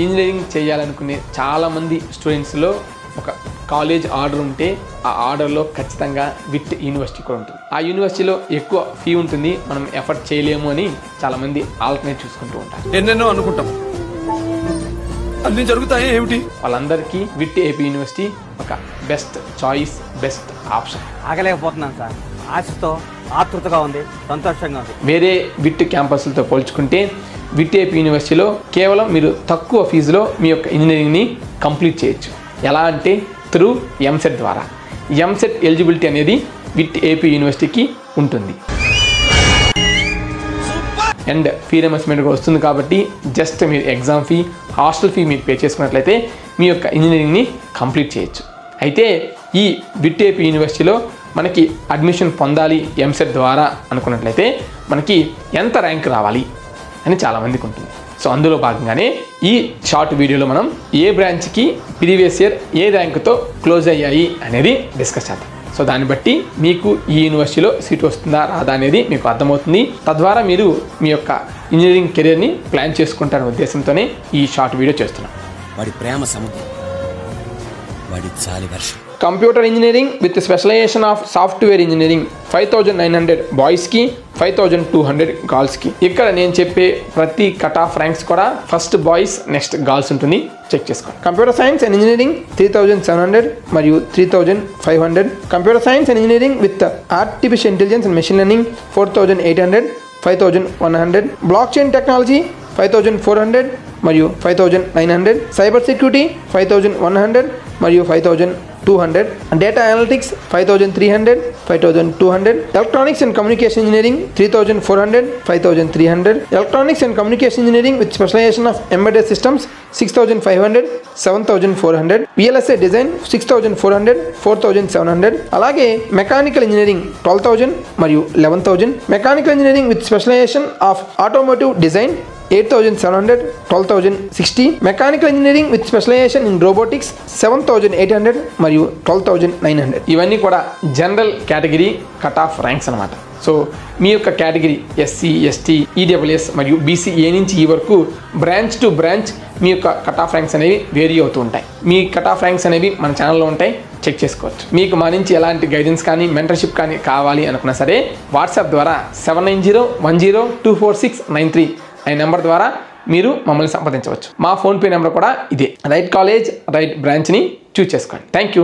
Engineering చేయాలనుకునే చాలామంది స్టూడెంట్స్లో ఒక కాలేజ్ ఆర్డర్ ఉంటే ఆ ఆర్డర్లో ఖచ్చితంగా విట్ యూనివర్సిటీ కూడా ఉంటుంది. ఆ యూనివర్సిటీలో ఎక్కువ ఫీ ఉంటుంది, మనం ఎఫర్ట్ చేయలేము అని చాలామంది ఆల్టర్నేట్ చూసుకుంటూ ఉంటారు. ఎన్నెన్నో అనుకుంటాం, అన్ని జరుగుతాయి ఏమిటి? వాళ్ళందరికీ విట్ ఏపీ యూనివర్సిటీ ఒక బెస్ట్ చాయిస్, బెస్ట్ ఆప్షన్. ఆగలేకపోతున్నాను సార్, ఆశతో ఆతృతగా ఉంది, సంతోషంగా ఉంది. వేరే విట్ క్యాంపస్లతో పోల్చుకుంటే విట్ ఏపీ యూనివర్సిటీలో కేవలం మీరు తక్కువ ఫీజులో మీ యొక్క ఇంజనీరింగ్ని కంప్లీట్ చేయొచ్చు. ఎలా అంటే త్రూ ఎంసెట్ ద్వారా. ఎంసెట్ ఎలిజిబిలిటీ అనేది విట్ ఏపీ యూనివర్సిటీకి ఉంటుంది. అండ్ ఫీ రియంబర్స్మెంట్ కూడా వస్తుంది కాబట్టి జస్ట్ మీరు ఎగ్జామ్ ఫీ, హాస్టల్ ఫీ మీరు పే చేసుకున్నట్లయితే మీ యొక్క ఇంజనీరింగ్ని కంప్లీట్ చేయొచ్చు. అయితే ఈ విట్ ఏపీ యూనివర్సిటీలో మనకి అడ్మిషన్ పొందాలి ఎంసెట్ ద్వారా అనుకున్నట్లయితే మనకి ఎంత ర్యాంక్ రావాలి అని చాలామందికి ఉంటుంది. సో అందులో భాగంగానే ఈ షార్ట్ వీడియోలో మనం ఏ బ్రాంచ్కి ప్రీవియస్ ఇయర్ ఏ ర్యాంకుతో క్లోజ్ అయ్యాయి అనేది డిస్కస్ చేద్దాం. సో దాన్ని బట్టి మీకు ఈ యూనివర్సిటీలో సీట్ వస్తుందా రాదా అనేది మీకు అర్థమవుతుంది. తద్వారా మీరు మీ యొక్క ఇంజనీరింగ్ కెరీర్ని ప్లాన్ చేసుకుంటారనే ఉద్దేశంతోనే ఈ షార్ట్ వీడియో చేస్తున్నాం. వాడి ప్రేమ సముద్రం, వాడి చాలి వర్షం. Computer engineering with specialization of software engineering 5900 బాయ్స్కి, 5200 గర్ల్స్కి. ఇక్కడ నేను చెప్పే ప్రతి కట్ ఆఫ్ ర్యాంక్స్ కూడా ఫస్ట్ బాయ్స్ నెక్స్ట్ గర్ల్స్ ఉంటుంది, చెక్ చేసుకోండి. కంప్యూటర్ సైన్స్ అండ్ ఇంజనీరింగ్ 3700 మరియు 3500. Computer science and engineering with artificial intelligence and machine learning 4800, 5100. Block chain technology 5400 మరియు 5900. సైబర్ సెక్యూరిటీ 5100 మరియు 5200. Data analytics 5300, 5200. Electronics and communication engineering 3400, 5300. Electronics and communication engineering with specialization of embedded systems 6500, 7400. VLSI design 6400, 4700. అలాగే mechanical engineering 12000 మరియు 11000. Mechanical engineering with specialization of automotive design 8700, 12060. Mechanical engineering with specialization in robotics 7800 మరియు 12900. ఇవన్నీ కూడా general category cut off ranks అనమాట. So మీ యొక్క category SC, ST, EWS మరియు BC A నుంచి ఈ వరకు బ్రాంచ్ టు బ్రాంచ్ మీ యొక్క కట్ ఆఫ్ ర్యాంక్స్ అనేవి వేరీ అవుతూ ఉంటాయి. మీ కట్ ఆఫ్ ర్యాంక్స్ అనేవి మన ఛానల్లో ఉంటాయి, చెక్ చేసుకోవచ్చు. మీకు మా నుంచి ఎలాంటి గైడెన్స్ కానీ మెంటర్షిప్ కానీ కావాలి అనుకున్నా సరే వాట్సాప్ ద్వారా 7901024693 అనే నెంబర్ ద్వారా మీరు మమ్మల్ని సంప్రదించవచ్చు. మా ఫోన్పే నెంబర్ కూడా ఇదే. రైట్ కాలేజ్, రైట్ బ్రాంచ్ని చూస్ చేసుకోండి. Thank you.